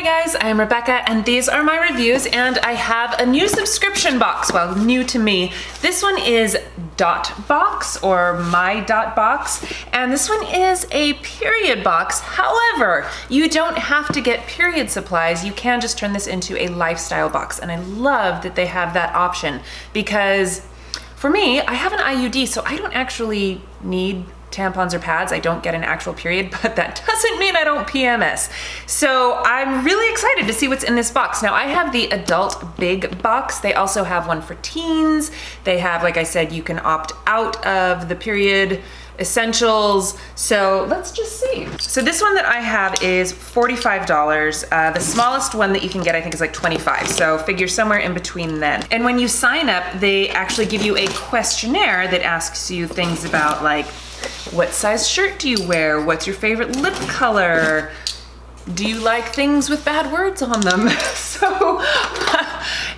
Hi guys, I am Rebecca and these are my reviews, and I have a new subscription box, well, new to me. This one is Boxx or My Box, and this one is a period box. However, you don't have to get period supplies. You can just turn this into a lifestyle box, and I love that they have that option because for me, I have an IUD, so I don't actually need tampons or pads. I don't get an actual period, but that doesn't mean I don't PMS. So I'm really excited to see what's in this box. Now I have the adult big box. They also have one for teens. They have, like I said, you can opt out of the period essentials. So let's just see. So this one that I have is $45. The smallest one that you can get, I think, is like 25. So figure somewhere in between then. And when you sign up, they actually give you a questionnaire that asks you things about like, what size shirt do you wear? What's your favorite lip color? Do you like things with bad words on them? So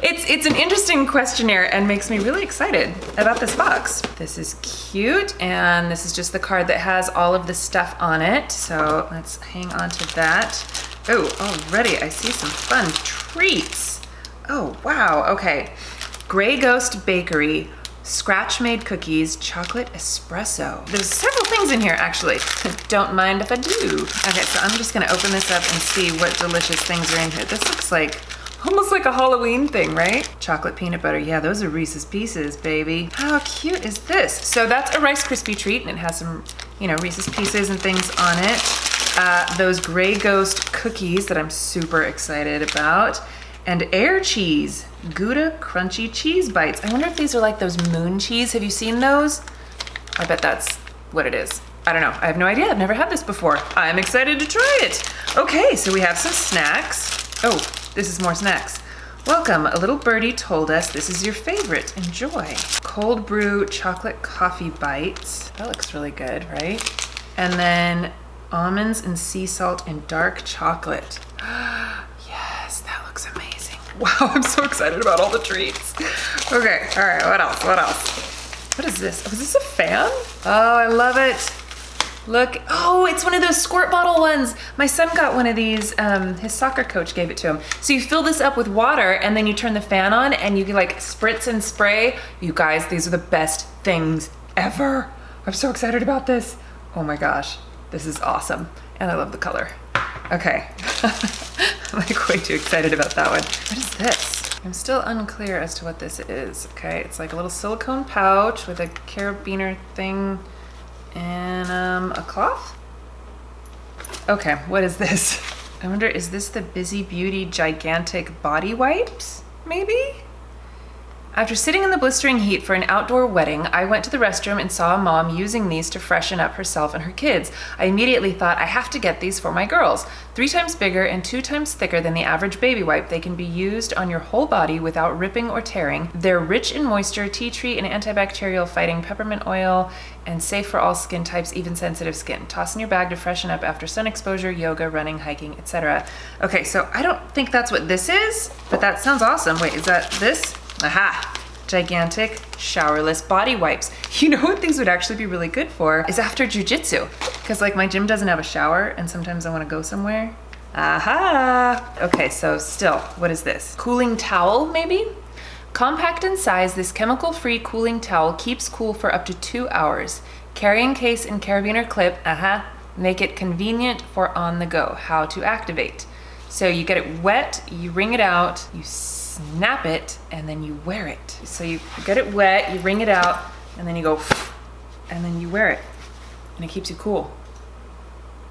it's an interesting questionnaire and makes me really excited about this box. This is cute, and this is just the card that has all of the stuff on it. So let's hang on to that. Oh, already I see some fun treats. Oh, wow, okay. Grey Ghost Bakery, scratch-made cookies, chocolate espresso. There's several things in here, actually. Don't mind if I do. Okay, so I'm just gonna open this up and see what delicious things are in here. This looks like, almost like a Halloween thing, right? Chocolate peanut butter. Yeah, those are Reese's Pieces, baby. How cute is this? So that's a Rice Krispie treat, and it has some, you know, Reese's Pieces and things on it. Those Grey Ghost cookies that I'm super excited about. And air cheese, Gouda crunchy cheese bites. I wonder if these are like those moon cheese. Have you seen those? I bet that's what it is. I don't know, I have no idea. I've never had this before. I'm excited to try it. Okay, so we have some snacks. Oh, this is more snacks. Welcome, a little birdie told us this is your favorite. Enjoy. Cold brew chocolate coffee bites. That looks really good, right? And then almonds and sea salt and dark chocolate. Yes, that looks amazing. Wow, I'm so excited about all the treats. Okay, all right, what else, what else? What is this? Oh, is this a fan? Oh, I love it. Look, oh, it's one of those squirt bottle ones. My son got one of these, his soccer coach gave it to him. So you fill this up with water and then you turn the fan on and you can like spritz and spray. You guys, these are the best things ever. I'm so excited about this. Oh my gosh, this is awesome. And I love the color. Okay, I'm like way too excited about that one. What is this? I'm still unclear as to what this is. Okay, it's like a little silicone pouch with a carabiner thing and a cloth. Okay, what is this? I wonder, is this the Busy Beauty gigantic body wipes, maybe? After sitting in the blistering heat for an outdoor wedding, I went to the restroom and saw a mom using these to freshen up herself and her kids. I immediately thought, I have to get these for my girls. 3 times bigger and 2 times thicker than the average baby wipe, they can be used on your whole body without ripping or tearing. They're rich in moisture, tea tree, and antibacterial fighting peppermint oil, and safe for all skin types, even sensitive skin. Toss in your bag to freshen up after sun exposure, yoga, running, hiking, etc. Okay, so I don't think that's what this is, but that sounds awesome. Wait, is that this? Aha! Gigantic showerless body wipes. You know what these would actually be really good for is after jujitsu, because like my gym doesn't have a shower and sometimes I want to go somewhere. Aha! Okay, so still, what is this? Cooling towel, maybe? Compact in size, this chemical-free cooling towel keeps cool for up to 2 hours. Carrying case and carabiner clip, make it convenient for on the go. How to activate. So you get it wet, you wring it out, you snap it, and then you wear it. So you get it wet, you wring it out, and then you go, and then you wear it. And it keeps you cool.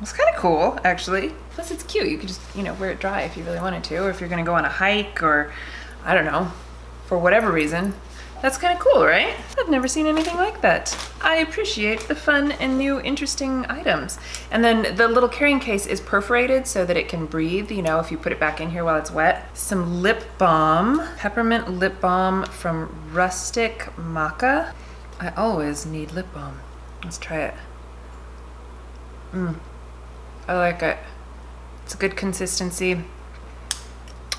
It's kind of cool, actually. Plus it's cute. You could just, you know, wear it dry if you really wanted to, or if you're gonna go on a hike, or I don't know, for whatever reason. That's kind of cool, right? I've never seen anything like that. I appreciate the fun and new interesting items. And then the little carrying case is perforated so that it can breathe, you know, if you put it back in here while it's wet. Some lip balm, peppermint lip balm from Rustic Maca. I always need lip balm. Let's try it. I like it. It's a good consistency.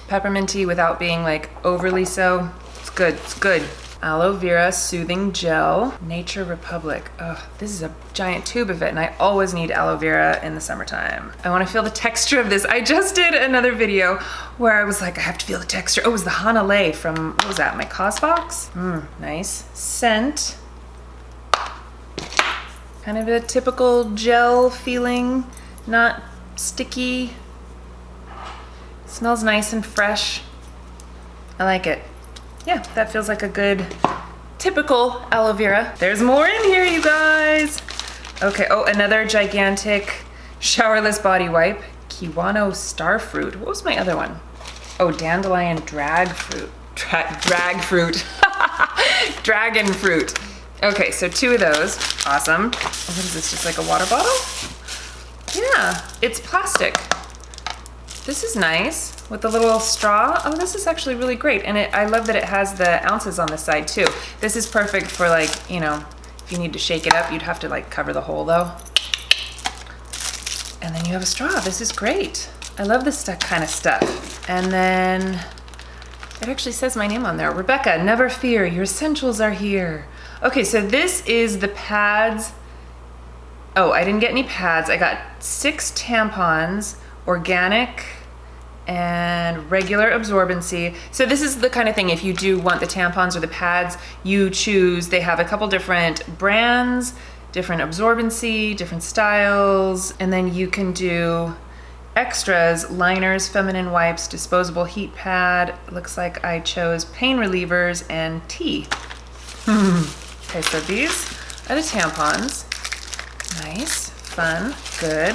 Pepperminty without being like overly so. It's good, it's good. aloe vera soothing gel, Nature Republic. Oh, this is a giant tube of it, and I always need aloe vera in the summertime. I want to feel the texture of this. I just did another video where I was like, I have to feel the texture. Oh, it was the Hanalei from, what was that, my Cosbox? Nice. Scent. Kind of a typical gel feeling, not sticky. Smells nice and fresh. I like it. Yeah, that feels like a good, typical aloe vera. There's more in here, you guys. Okay, oh, another gigantic showerless body wipe. Kiwano Starfruit. What was my other one? Oh, Dandelion Drag Fruit. Drag fruit. Dragon fruit. Okay, so 2 of those. Awesome. What is this, just like a water bottle? Yeah, it's plastic. This is nice with the little straw. Oh, this is actually really great. And I love that it has the ounces on the side too. This is perfect for, like, you know, if you need to shake it up, you'd have to like cover the hole though. And then you have a straw. This is great. I love this kind of stuff. And then it actually says my name on there. Rebecca, never fear, your essentials are here. Okay, so this is the pads. Oh, I didn't get any pads. I got 6 tampons, organic and regular absorbency. So this is the kind of thing, if you do want the tampons or the pads, you choose, they have a couple different brands, different absorbency, different styles, and then you can do extras, liners, feminine wipes, disposable heat pad. Looks like I chose pain relievers and tea. Okay, so these are the tampons. Nice, fun, good.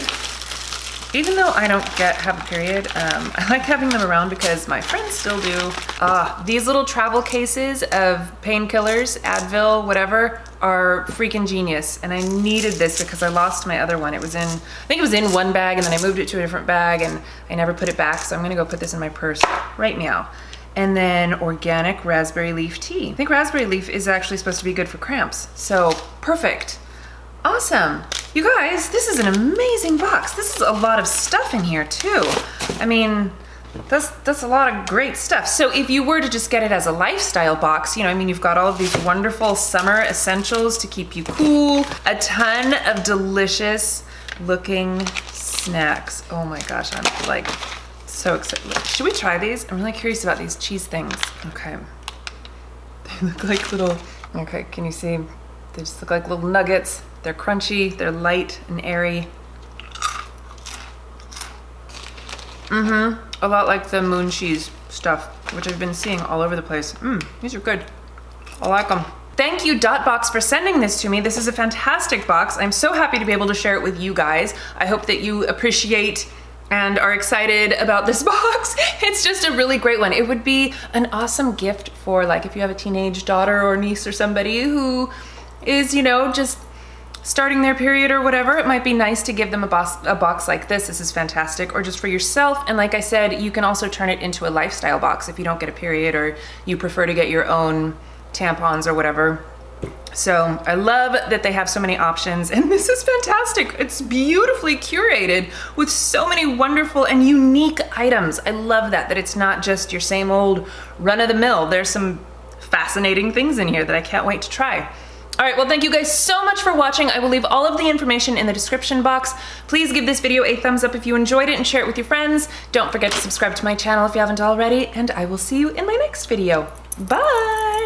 Even though I don't have a period, I like having them around because my friends still do. These little travel cases of painkillers, Advil, whatever, are freaking genius. And I needed this because I lost my other one. It was in, I think it was in one bag and then I moved it to a different bag and I never put it back. So I'm gonna go put this in my purse right now. And then organic raspberry leaf tea. I think raspberry leaf is actually supposed to be good for cramps. So perfect. Awesome. You guys, this is an amazing box. This is a lot of stuff in here too. I mean, that's a lot of great stuff. So if you were to just get it as a lifestyle box, you know, I mean, you've got all of these wonderful summer essentials to keep you cool, a ton of delicious looking snacks. Oh my gosh, I'm like so excited. Should we try these? I'm really curious about these cheese things. Okay. They look like little, okay, can you see? They just look like little nuggets. They're crunchy, they're light and airy. A lot like the moon cheese stuff, which I've been seeing all over the place. These are good. I like them. Thank you, Boxx, for sending this to me. This is a fantastic box. I'm so happy to be able to share it with you guys. I hope that you appreciate and are excited about this box. It's just a really great one. It would be an awesome gift for, like, if you have a teenage daughter or niece or somebody who is, you know, just starting their period or whatever. It might be nice to give them a box like this. This is fantastic. Or just for yourself. And like I said, you can also turn it into a lifestyle box if you don't get a period or you prefer to get your own tampons or whatever. So I love that they have so many options, and this is fantastic. It's beautifully curated with so many wonderful and unique items. I love that it's not just your same old run-of-the-mill. There's some fascinating things in here that I can't wait to try. All right, well, thank you guys so much for watching. I will leave all of the information in the description box. Please give this video a thumbs up if you enjoyed it and share it with your friends. Don't forget to subscribe to my channel if you haven't already, and I will see you in my next video. Bye!